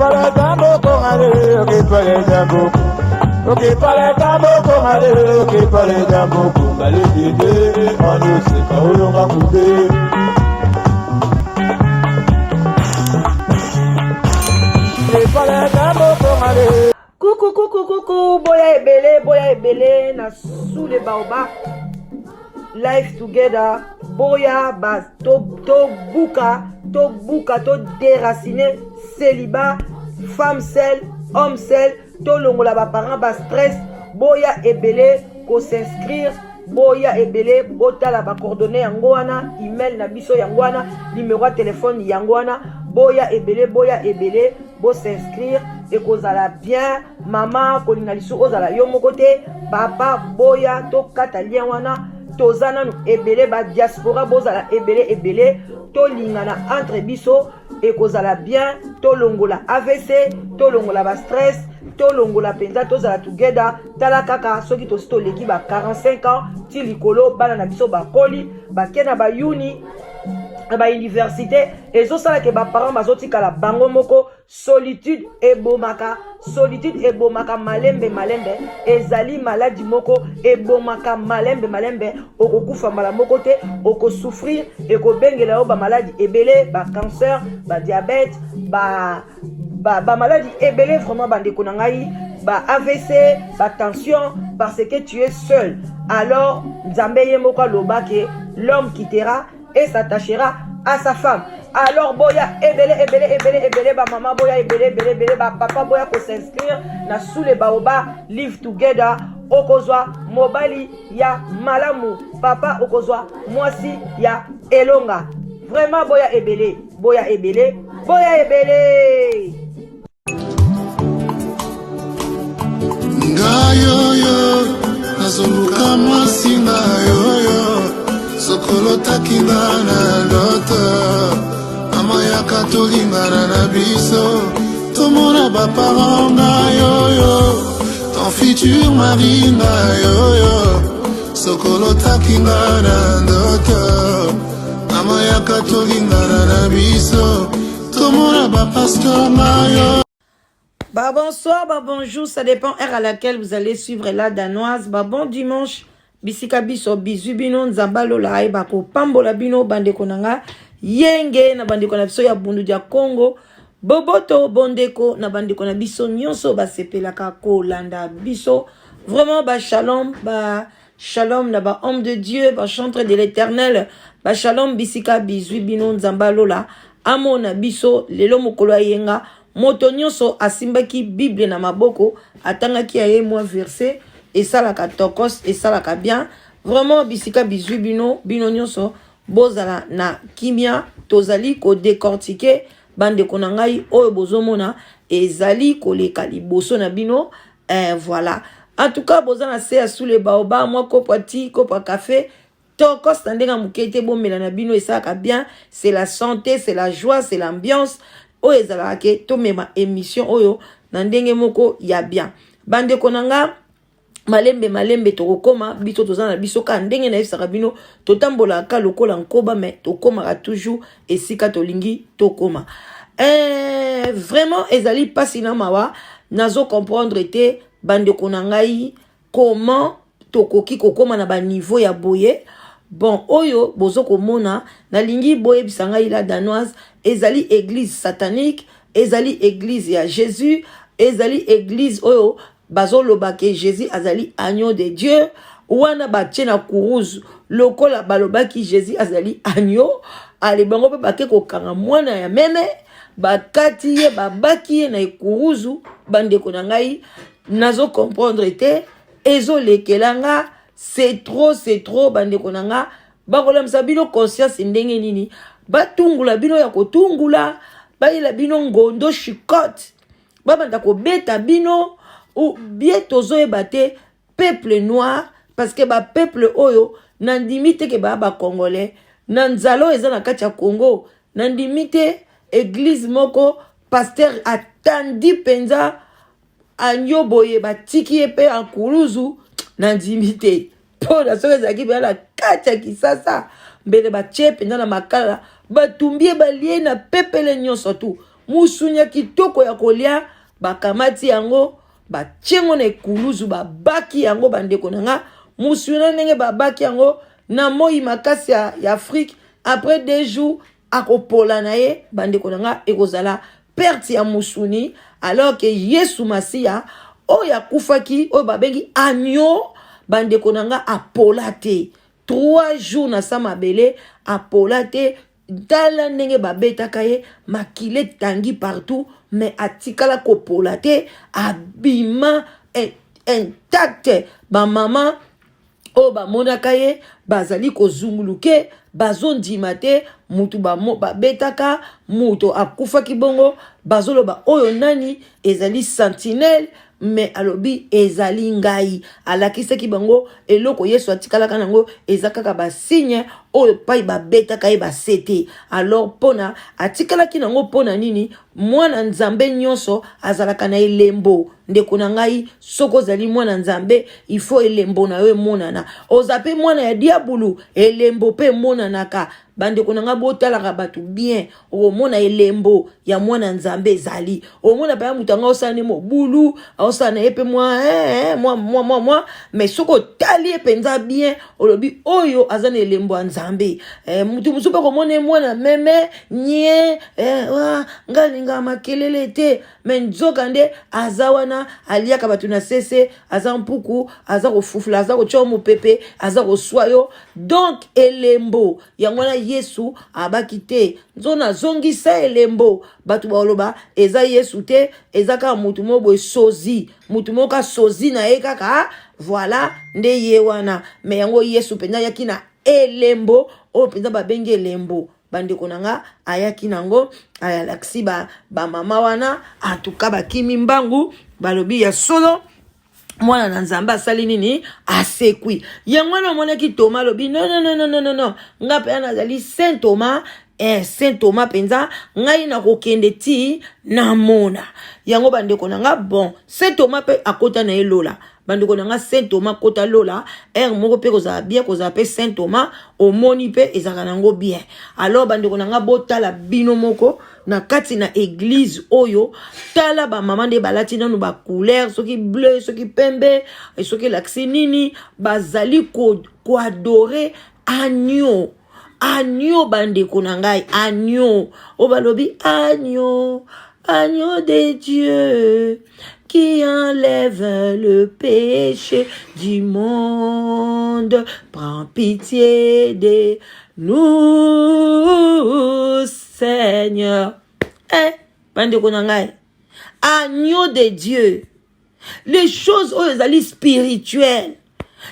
para tambo con ale, ok para tambo. Ok para tambo con ale, ok para tambo con ale dide, manu se paulo ngakude. Ok para tambo con ale. Coucou, boya ebele, na sous les baobab. Life together, boya ba to buka, to déraciner, célibat, femme seule, homme seul, to longola ba parents ba stress, boya ebele, ko s'inscrire, boya ebele, botala ba coordonnées yango wana, email na biso yango wana, numéro de téléphone yango wana, boya ebele, bo s'inscrire et kozala bien, maman kolinga lisu ozala yo moko te, papa boya to kata lien wana. Tozana nu ebele ba diaspora bozala ebele to lingana entre biso et kozala bien to longola AVC to longola ba stress to longola penza tozala together tala kaka soki to sto leki ba 45 ans ti likolo bana na biso ba koli ba kena ba uni ba université ezosala ke ba parents bazotikala bango moko solitude ebomaka malembe ezali maladie moko ebomaka malembe okokufa mala moko te okosouffrir ekobengela yo ba maladie ebele ba cancer ba diabète ba maladie ebele vraiment bandeko na ngai ba AVC ba tension parce que tu es seul. Alors Nzambe ye moko aloba ke l'homme quittera et s'attachera à sa femme. Alors boya ebele ba maman boya ebele ba papa boya ko s'inscrire na sous les baobab live together okozwa mobali ya malamu papa okozwa mwasi ya elonga. Vraiment boya ebele ngayoyo nazoluka mwasi ngayoyo sokolo takinga na loto mama yaka tolingana na biso tomona baparent na yoyo ton futur mari na yoyo sokolo takinga na ndoto mama yaka tolingana na biso tomona bapasteur na yoyo. Bah bonsoir, bah bonjour, ça dépend heure à laquelle vous allez suivre la danoise. Bah bon dimanche. Bisika biso bizu bino nzambalo la aiba ko pambola bino bandeko nanga yenge na bandeko na biso ya bundu dia Congo boboto bondeko na bandeko na biso nyonso basepelaka ko landa biso vraiment ba shalom na ba homme de Dieu ba chantre de l'Éternel ba shalom bisika bizu bino nzambalo la amona biso lelo mokolo yenga moto nyonso asimbaki Bible na maboko atangaki aye moi verset et ça la tokos et ça la bien vraiment bisika bizu bino nyonso bozala na kimia tozali ko décortiquer bande konangai oyo bozomona ezali ko leka liboso na bino voilà en tout cas bozana se sous les baobab moi kopati kopa café tokos ndenga mukete bomela na bino et ça la bien c'est la santé c'est la joie c'est l'ambiance oyo ezala ke to mema émission oyo na ndenge moko ya bien bande konanga malembe tokokoma biso tozana biso ka ndenge na yebisaka bino totambola ka lokola nkoba mais tokoma toujours esika tolingi tokoma vraiment ezali pasi na mawa nazo comprendre te bande konangai comment tokoki kokoma na ba niveau ya boye bon oyo bozo komona na lingi boye bisanga ila danoise ezali église satanique ezali église ya Jésus ezali église oyo bazoloba ke Jésus azali agneau de Dieu wana batiena kuruzu lokola balobaki Jésus azali agneau ale bango pe bake kokanga mwana ya meme bakati ye babaki ye na kuruzu bandeko na ngai nazo comprendre te ezolekelanga c'est trop bandeko na nga bakola msabino conscience ndenge nini batungula bino ya kotungula bayila bino ngondo chicote babanda ko beta bino ou bien tozoyeba te peuple noir parce que ba peuple oyo nandimite ke ba congolais nanzalo eza na kati ya Congo nandimite église moko pasteur atandi penza anyo boye batiki epe akuluzu nandimite po na soke zaki ba la kati ya Kisasa mbele ba chepe na makala batumbie balie na pepele nyonso tu musunya kitoko ya kolia bakamati yango batiengo na ekuluzu babaki yango bandeko nanga musuna ndenge babaki yango na moi makasi ya Afrique après 2 jours akopola na ye bandeko nanga ekozala perte ya musuni alors que Yesu Masia oya kufaki o babengi agneau bandeko nanga apola te 3 jours na samabele apola te dala ndenge babetaka ye makile tangi partout mais atikala kopola te abima intact ba mama o ba monaka ye bazali kozunguluke bazondima te mutu babetaka mutu akufaki bongo bazoloba oyo nani ezali sentinelle mais alobi ezali ngai alakisaki bango eloko Yesu atikalaka nango ezakaka ba signe oyo pai babetaka ye basete alors pona atikalaki nango pona nini mwana nzambe nyonso azalaka na elembo ndeko na ngai soko zali mwana nzambe il faut elembo na yo monana ozape mwana ya diabulu elembo pe monanaka bandeko na nga botalaka batu bien omona elembo ya mwana nzambe zali omona pa mutanga osane mobulu osana epe moi mais soko tali epenza bien olobi oyo azana elembo nzambe mutu musupa komone mwana meme nye ngalinga makelele te mais nzoka nde azawana aliaka batu na sese aza mpuku aza kofufula aza kochomo pepe aza koswayo donc elembo yangwana Yesu abaki te nzona zongisa elembo batu baoloba eza Yesu te ezaka mutu mobo sozi mutu moka sozi na ekaka voilà nde ye wana mais yango Yesu penza yaki na elembo o penza babengi elembo bandeko nanga ayaki nango ayalaksi ba mama wana atuka bakimi mbangu balobi ya solo mwana na nzambe asali nini asekwi yango na monaki Thomas lobi non nga pe anazali Saint Thomas Saint Thomas penza ngai na kokende ti na mona yango bandeko nanga bon Saint Thomas pe akota na elola bandeko nanga Saint Thomas kota lola moko pe koza bien koza pe Saint Thomas omoni pe ezaka nango bien alors bandeko nanga botala bino moko na kati na église oyo tala ba mama nde balati nanu ba couleur soki bleu soki pembe soki laksi nini bazali ko adorer agneau bandeko nangai agneau o balobi agneau de Dieu qui enlève le péché du monde, prends pitié de nous, Seigneur. Bandeko nangai, agneau de Dieu. Les choses aux spirituelles.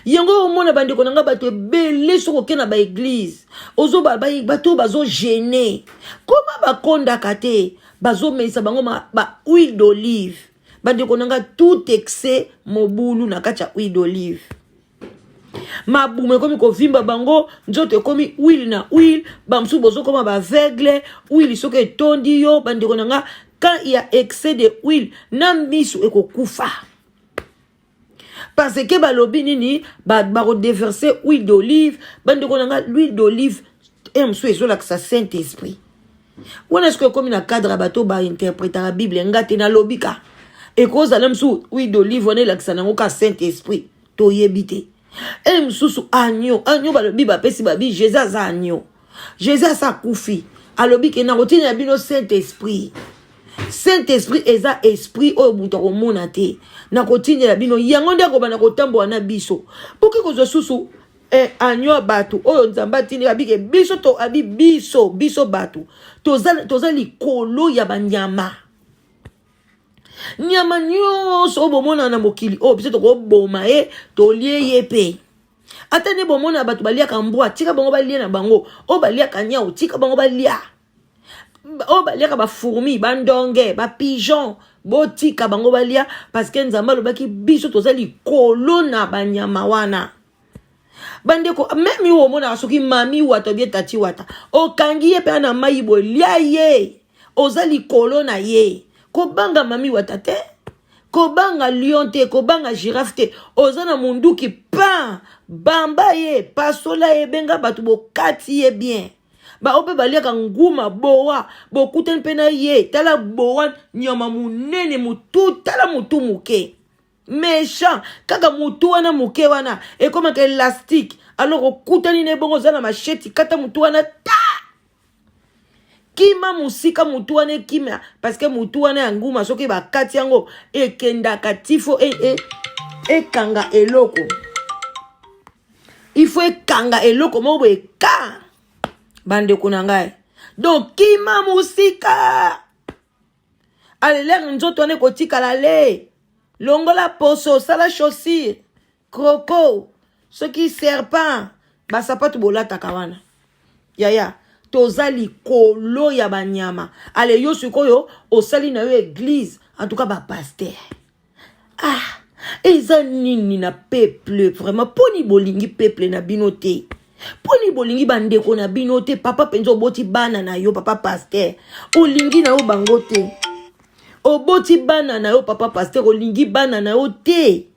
Yango mona bandeko nanga bato belé soko ke na ba église. Ozo bato bazo gêner. Comment bakonda kate bazo meisa bango ba huile d'olive. Bandeko nanga tout excès mobulu na kacha huile d'olive. Mabume komi ko vimba bango nzoto komi huile na huile bamsu bozo koma ba aveugle huile soke etondi yo bandeko nanga quand il y a excès de huile na misu ekokufa. Parce que balobi nini ba déverser huile d'olive bandeko nanga l'huile d'olive msu ezola que ça Saint-Esprit. Wana est-ce que comme na cadre bato ba interpréter la Bible ngate na lobika et cause à l'emsou huile d'olive on est là que ça nango ka Saint-Esprit to yebite msusu agneau balobi ba pesi babi Jésus a agneau Jésus a kufi alobi ke na rotina ya bino Saint-Esprit eza esprit oyo buta komona te na kotinela bino yango ndako bana kotambola na biso poke kozo susu agneau bato oyo nzamba tini abike biso to abi biso bato toza likolo ya banyama nyama nyonso obomona na mokili biso tokoboma tolie ye pe ata ne bomona bato baliaka mbwa tika bango balia na bango baliaka nyao tika bango balia baliaka ba fourmi bandonge ba pigeon botika bango balia parce que nzamba lobaki biso toza likolo na banyama wana bandeko memi omona soki mami wata bien tati wata okangi ye pe na mayibo lia ye oza likolo na ye kobanga mami wata te kobanga lion te kobanga girafe te oza na munduki pa bamba ye pasola ye benga batu bokati ye bien ba ope baliaka nguma boa bokutani mpe na ye tala boa nyama munene mutu tala mutu muke méchant kaka mutu wana muke wana ekomaka élastique alors okutani ne bongo oza na macheti kata mutu wana ta kima musika mutu wana ekima parce que mutu wana ya nguma soki bakati yango ekendaka tifo ekanga eloko il faut ekanga eloko moko eka bandeko na ngai donc kima musika alelere nzoto wana ekotikala le longola poso sala chaussure croco soki serpent basapatu bolataka wana yaya toza likolo ya banyama ale yo sikoyo osali na yo église en tout cas bapaster eza nini na peuple vraiment poni bolingi peuple na bino te poni bolingi bandeko na bino te papa penza oboti bana na yo papa paster olingi na yo bango te oboti bana na yo papa paster olingi bana na yo te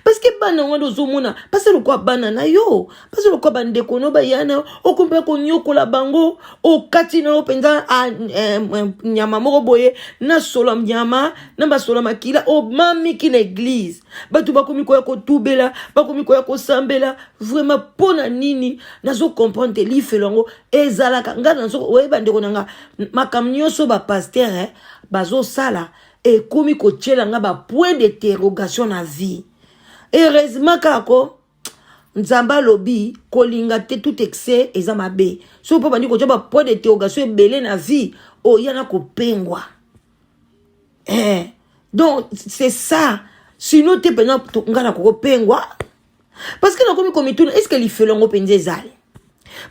parce que bana wana ozomona parce le quoi bana na yo parce le quoi bandeko no bayana okumpe ko nyokola bango okati na yo penza nyama moko boye na solo nyama na basolo makila o mami ki na église batu bakomi ko ya ko tubela bakomi ko ya ko sambela vraiment pona nini nazo comprendre li felongo ezalaka ngana nazo oye bandeko nanga makamnyoso ba pasteur bazo sala e komi ko tchela nga ba point d'interrogation na vie. Heureusement kako nzamba lobi kolinga te tout excès eza mabe so po bandi ko ba point d'interrogation ebele na vie o yana ko pengwa donc c'est ça sinon te pena ngana ko pengwa parce que na komi komituna est-ce que li felongo penze ezali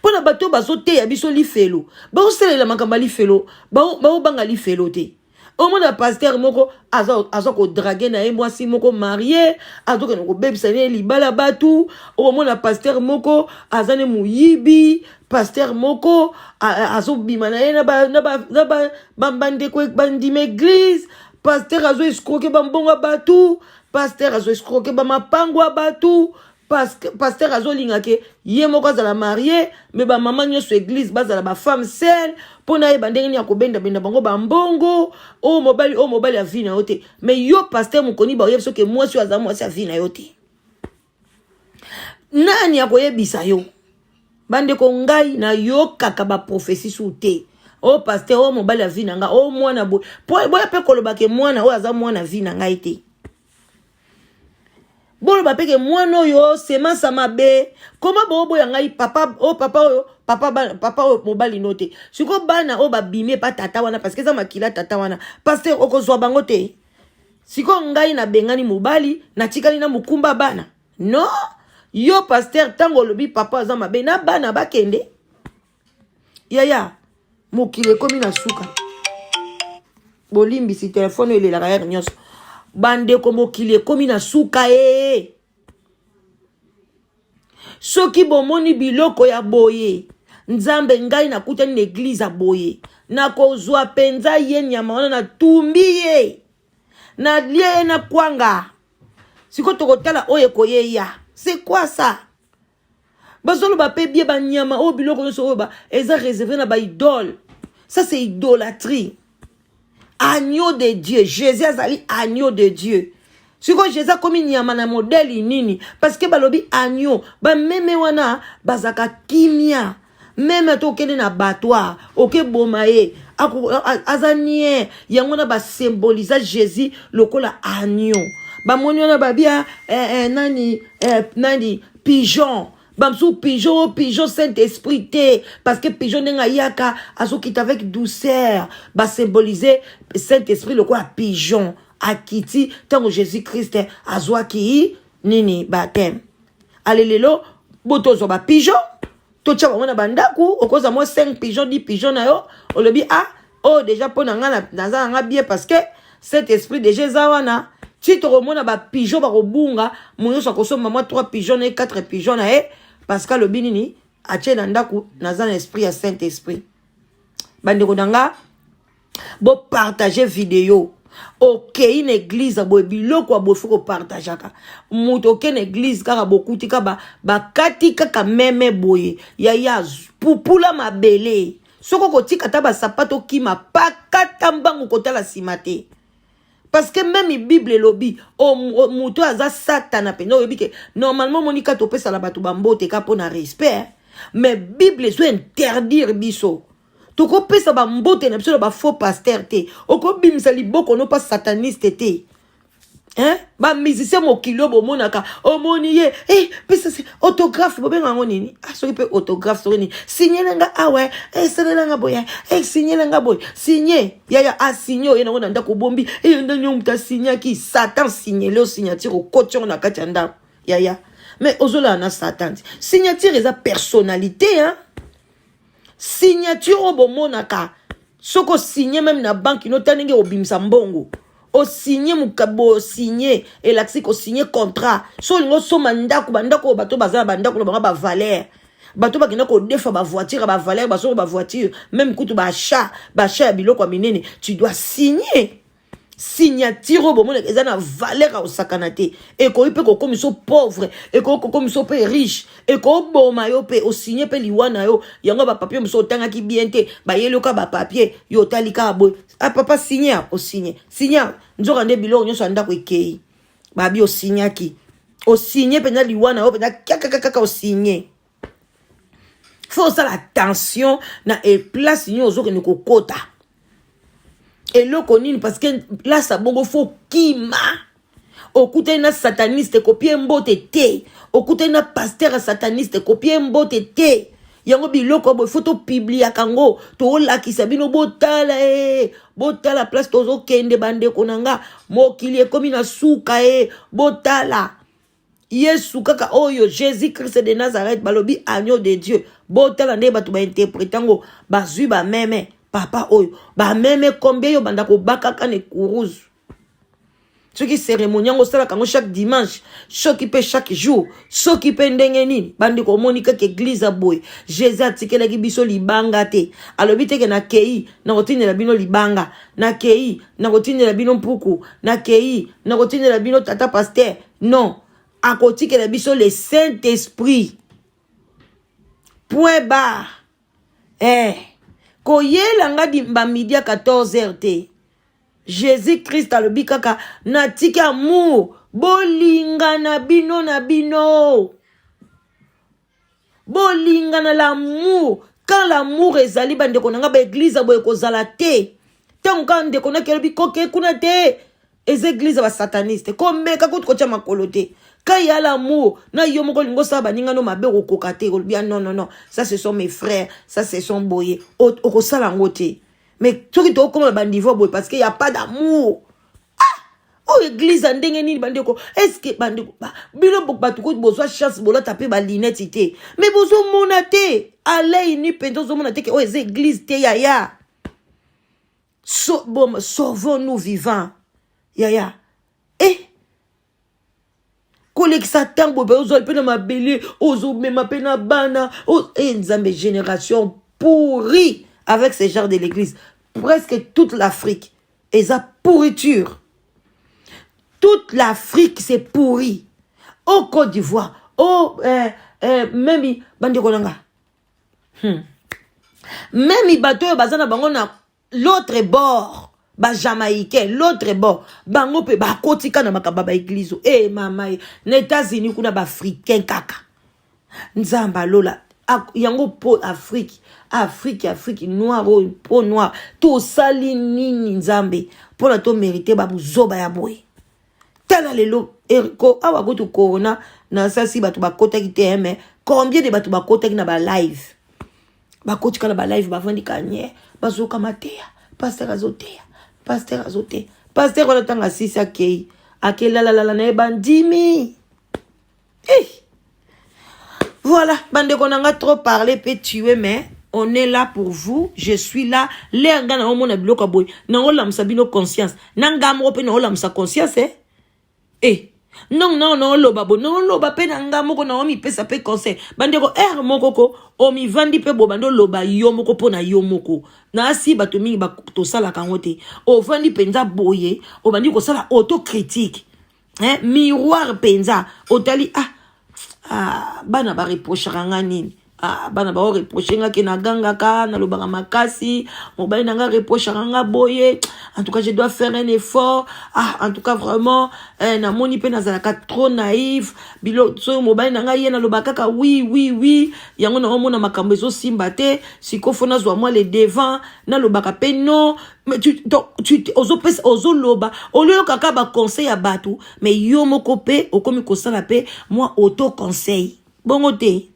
pona bato bazo te ya biso li felo ba oselela makamba li felo ba banga li felo te. Au moins, le pasteur moko azo ko draguer na moi si moko marié azo ko bebisa ne libala batu au moins le pasteur moko azane muyibi pasteur moko azo bimana na ba bande ko bandi église pasteur azo escroquer bambonga batu pasteur azo escroquer ba mapangwa batu pasteur azo linga ke ye moko za la marié mais ba maman nyoso église bazala ba femme seule pona ye bandenge ni akobenda benda bango bambongo o mobali ya vie na yote mais yo pasteur mukoni ba yeso ke moi si aza moi si vie na yote nani akoyebisa yo bande ko ngai na yo kaka ba prophétie sous te o pasteur o mobali ya vie na nga o mwana boy boya pe koloba ke mwana o aza mwana vie na ngai te. Bolo bapeke mwana yo sema samabe koma bobo ya ngai papa o mobali note siko bana o babime pa tata wana parce que ça makila tata wana pasteur okozwa bango te siko ngai na bengani mobali na tikali na mukumba bana no yo pasteur tango lobi papa za mabe na bana bakende yaya mokile komi na suka bolimbi si telefone ele la raya nyos bande komo kile komi na suka soki bomoni biloko ya boye nzambe ngai na kutani na église a boye na kozwa penza ye nyama wana na tumbi ye na lie na kwanga siko tokotala oye koyeya c'est quoi ça bazolo ba pe bie ba nyama o biloko nyonso ba eza réservé na ba idole ça c'est idolâtrie. Agneau de Dieu. Jésus azali agneau de Dieu. Si ko Jésus komi nyama na modèle nini parce que balobi agneau ba meme wana bazaka kimia même to kene na batwa oke bomaye azanie yango na ba symboliser Jésus lokola agneau ba moni wana ba bia nani pigeon bamsou pigeon Saint-Esprit te parce que pigeon nenga yaka azokita avec douceur ba symboliser Saint-Esprit le quoi pigeon akiti tango Jésus-Christ azwaki nini baptême alelelo botozo ba pigeon to tcha wana bandaku okoza mo 5 pigeons 10 pigeons na yo olobi déjà pona nga na bien parce que Saint-Esprit déjà zawana ti to mona ba pigeon ba kobunga moyo so kosoma moi 3 pigeons et 4 pigeons na parce que le binini a tchena ndaku nazan esprit à Saint-Esprit. Bandeko nanga bo partager vidéo Ok, une église, boy, biloko a boy, faut partager ka. Muto ok, une église, kaka bokuti ka ba kati kaka meme boye. Ya, pupula ma bele. Soko koti kata ba sapato kima, pa kata mbangu kota la simate. Parce que même la Bible et lobby, muto aza satana pe. Non, normalement, monika tope sa la batu bambote ka pona respect. Mais Bible soit interdire biso. Toko pesa ba mbote na biso ba faux pasteur te. Oko bimisa liboko no pas sataniste te. Hein? Ba musicien mo kilo bo monaka. O moniye, pesa c'est autographe bo benga ngonini. Ah soki pe autographe soki ni. Signer nga ah ouais, sele nga boya. Signer nga boy. Signer. Ya signer ye ngo ndako bombi. Ndanyo mta signer ki Satan signer le signature au coton na katanda. Ya. Mais ozola na Satan. Signature eza personnalité hein. Signature au monaka. Soko signer même na banque no tanenge obimsa mbongo. O signer mukabo signer et l'axi ko signer contrat. So ngo so mandako bandako bato bazala bandako ba valeur. Bato bakina ko defa ba voiture ba valeur ba so ba voiture même kutu ba achat ya biloko minene tu dois signer. Signature au moment eza na valeur au sakanate et ko ipe ko komiso pauvre et ko komiso pe riche et ko boma yo pe o signer pe liwana yo yango ba papier muso tanga ki bien te ba yeloka ba papier yo talika boy a papa signer o signer nzoka nde biloko nyoso anda ko ekei ba bi o signer ki o signer pe na liwana yo pe na kaka o signer. Faut ça l'attention na e place nyo zo ke ne kokota. Et là, parce que là, ça bon, faut kima. Okute na sataniste, copier mbote te. Okute na pasteur sataniste, copier mbote te. Yango biloko, faut publier kango. To la ki sabino botala botala place tozo kende bande konanga. Mokili komi na suka botala. Yesu kaka oyo Jésus Christ de Nazareth balobi agneau de Dieu. Botala ne batu ba interprétango bazui ba meme. Papa oyo ba meme combien yo banda ko bakaka ne kuruzu. Ce qui cérémonie ngo sala kango chaque dimanche, choki pe chaque jour, soki pe ndenge nini bandi ko monika ke église a boy. Jésus atikela ki biso libanga te. Alobi te ke na kei na kotine la bino libanga, na kei na kotine la bino mpuku, na kei na kotine la bino tata pasteur. Non, a kotike la biso le Saint-Esprit. Point barre. Koyela nga di midi à 14h te. Jésus-Christ a le bikaka natika amour bolinga na bino. Bolinga na l'amour. Quand l'amour ezali bande konanga ba église boye kozala te. Tant quand de konaka le bikoke kuna te. Les églises ba sataniste. Komeka ko tkocha makolo te. Quand il y a l'amour, na yomoko lingo sa baninga no mabe ko kokate ko bien non. Ça ce sont mes frères, ça ce sont boye. O sala ngote. Mais tout qui to comme bandivo boye parce qu'il y a pas d'amour. Oh église ndenge ni bandeko. Est-ce que bandeko bilo batu ko bozo chance bola taper ba linette te. Mais bozo monate. Allez ni pento zo monate que oh église te ya. Sauvons-nous vivants. Ya. Collègue Satan bobe ozo pena mabele ozo mema pena bana nzambe génération pourrie avec ces genres de l'église. Presque toute l'Afrique est sa pourriture. Toute l'Afrique c'est pourri. Au Côte d'Ivoire, même bande kolanga. Même bateau bazana bango na l'autre bord. Ba Jamaïcain, l'autre bord, bango pe ba kotika na makaba ba église. Mama, les États-Unis kuna ba africain kaka. Nzamba lola, yango po Afrique noir po noir. To sali nini nzambe pour la to mériter ba buzoba ya boy. Tala lelo erko awa go to corona na sasi batu ba kota ki te mais combien de batu ba kota ki na ba live. Ba kotika na ba live ba vandi kanye, ba zo kamatea, pasteur azotea. Pasteur on attend à 6 akei. Akei la na bandimi. Voilà, bande konanga trop parlé peut tuer mais on est là pour vous, je suis là. Les nga na omona bloka boy. Na olam sabino conscience. Na ngamo pe na olam sa conscience non loba bo non loba pe nanga moko na omi pesa pe conseil bandeko moko ko omi vandi pe bo bando loba yo moko pona yo moko na si bato mingi ba to sala kangote o vandi penza boye o bandi ko sala autocritique miroir penza otali bana ba reprocher nini bana ba reprocher nga ke na ganga ka na lobanga makasi mobali nanga reprocher nga boye en tout cas je dois faire un effort en tout cas vraiment na moni pe nazalaka trop naïf bilo so mobali nanga ye na lobaka ka oui yango na omona makambo ezo simba te siko fona zwa moi les devant na lobaka pe non mais tu ozo loba olio kaka ba conseil ya batu mais yo moko pe okomi kosala pe moi auto conseil bongo te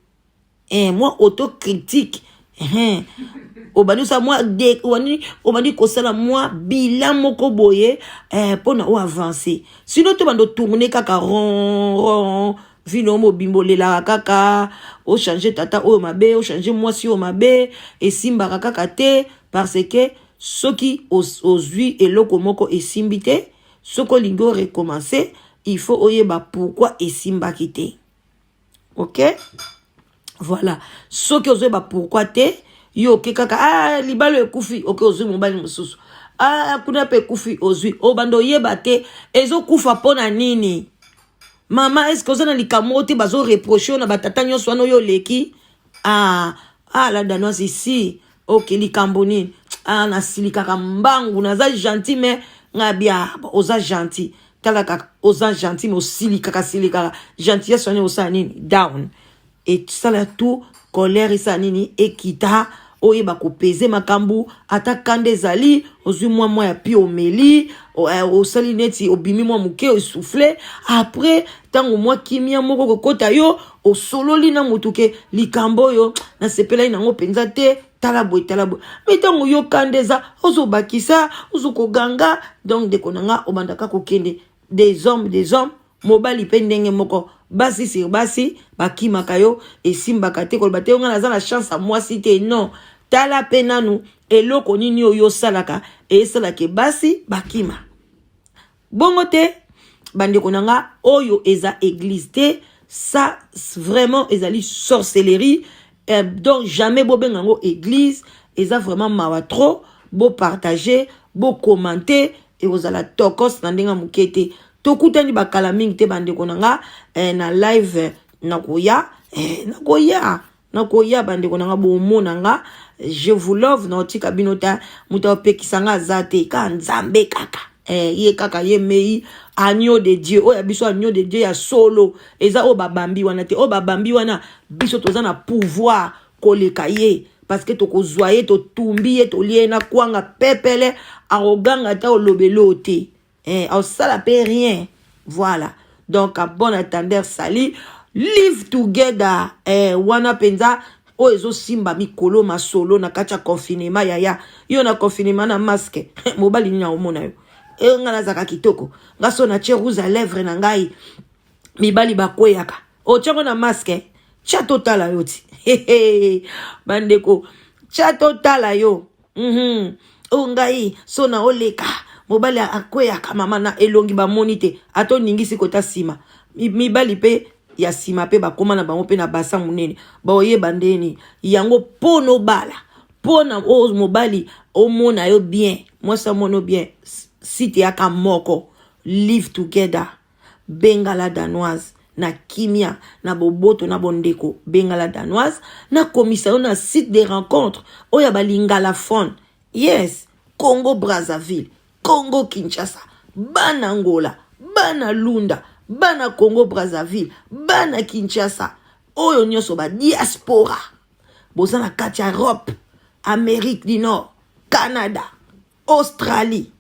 moi autocritique obani sa moi obani kosala moi bilan moko boye pona o avancer sinon to bando tourner kaka rond vino mo bimbolela kaka o changer tata o mabe o changer moi si o mabe et simba kaka te parce que soki ozui eloko moko esimbite soko lingo recommencer il faut oyeba pourquoi esimba kite. OK? Voilà. Ce que vous avez pourquoi te yo ke kaka libalo ekufi OK ozui mobali mususu kuna pe kufi ozui obando yeba te ezo kufa pona nini mama est-ce que ozana likamoti bazo reprocher na batata nyonso wana yo leki la danoise ici OK likambo nini na silikaka mbangu naza gentil mais ngabia oza gentil talaka oza gentil mais silikaka gentillesse wana osa nini down. Et ça là tout colère et ça nini ekita oyeba ko peser makambu ata kande zali ozu moi ya pi omeli o sali neti obimi moi muke o souffler après tango moi kimia moko kokota yo o sololi na mutuke likambo yo na sepela ina ngo penza te talabo mais tango yo kandeza ozo bakisa ozo ko ganga donc de konanga obandaka ko kende des hommes mobali pe ndenge moko basi sur basi bakimaka yo esimbaka te koloba te nga naza na chance à moi si te non tala pe nanu eloko nini oyo salaka esalaka basi bakima bongo te bandeko nanga oyo eza église te ça vraiment ezali sorcellerie donc jamais bo bengango église eza vraiment mawa trop bo partager bo commenter et ozala tokos na ndenga mukete tokutani bakala mingi te bandeko nanga na live nakoya bandeko nanga bomona nga je vous love na otika binota muta opekisanga zate ka nzambe kaka ye kaka ye mei agneau de Dieu oya biso agneau de Dieu ya solo eza o babambi wana te o babambi wana biso toza na pouvoir koleka ye parce que tokozwa ye totumbi ye tolie na kwanga pepele aroganga ta olobelo te ça la paie rien. Voilà. Donc, à bon attendeur, sali. Live together. Wana penza. O ezo simba mikolo ma solo na kacha confinement yaya. Yo na confinement na masque. Mobali ni na omona yo. Nga na zaka kitoko. Nga so na che rouge à lèvres na ngai. Mibali bakweyaka. O chango na masque. Cha totala yo ti. Bandeko. Cha totala yo. O ngai. So na oleka. Mobali akweya mama na elongi ba monite ato ningisi kota sima mibali pe ya sima pe bakoma na bango pe na basa munene ba oye bandeni yango pono bala pona o mobali o mona yo bien moi ça mono bien si te aka moko live together bengala danoise na kimia na boboto na bondeko bengala danoise na komisa na site de rencontre oya balingala phone yes Congo Brazzaville Congo Kinshasa, bana Angola, bana Lunda, bana Congo Brazzaville, bana Kinshasa, oyo nyoso ba diaspora. Bozana kati Europe, Amérique du Nord, Canada, Australie.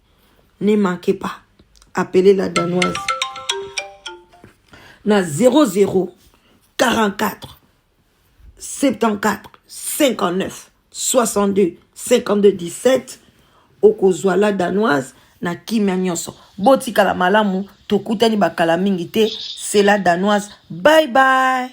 Ne manquez pas, appelez la danoise. Na 00 44 74 59 62 52 17 okozwa la danoise na kimia nyonso botika la malamu tokutani bakala mingi te c'est la danoise bye bye.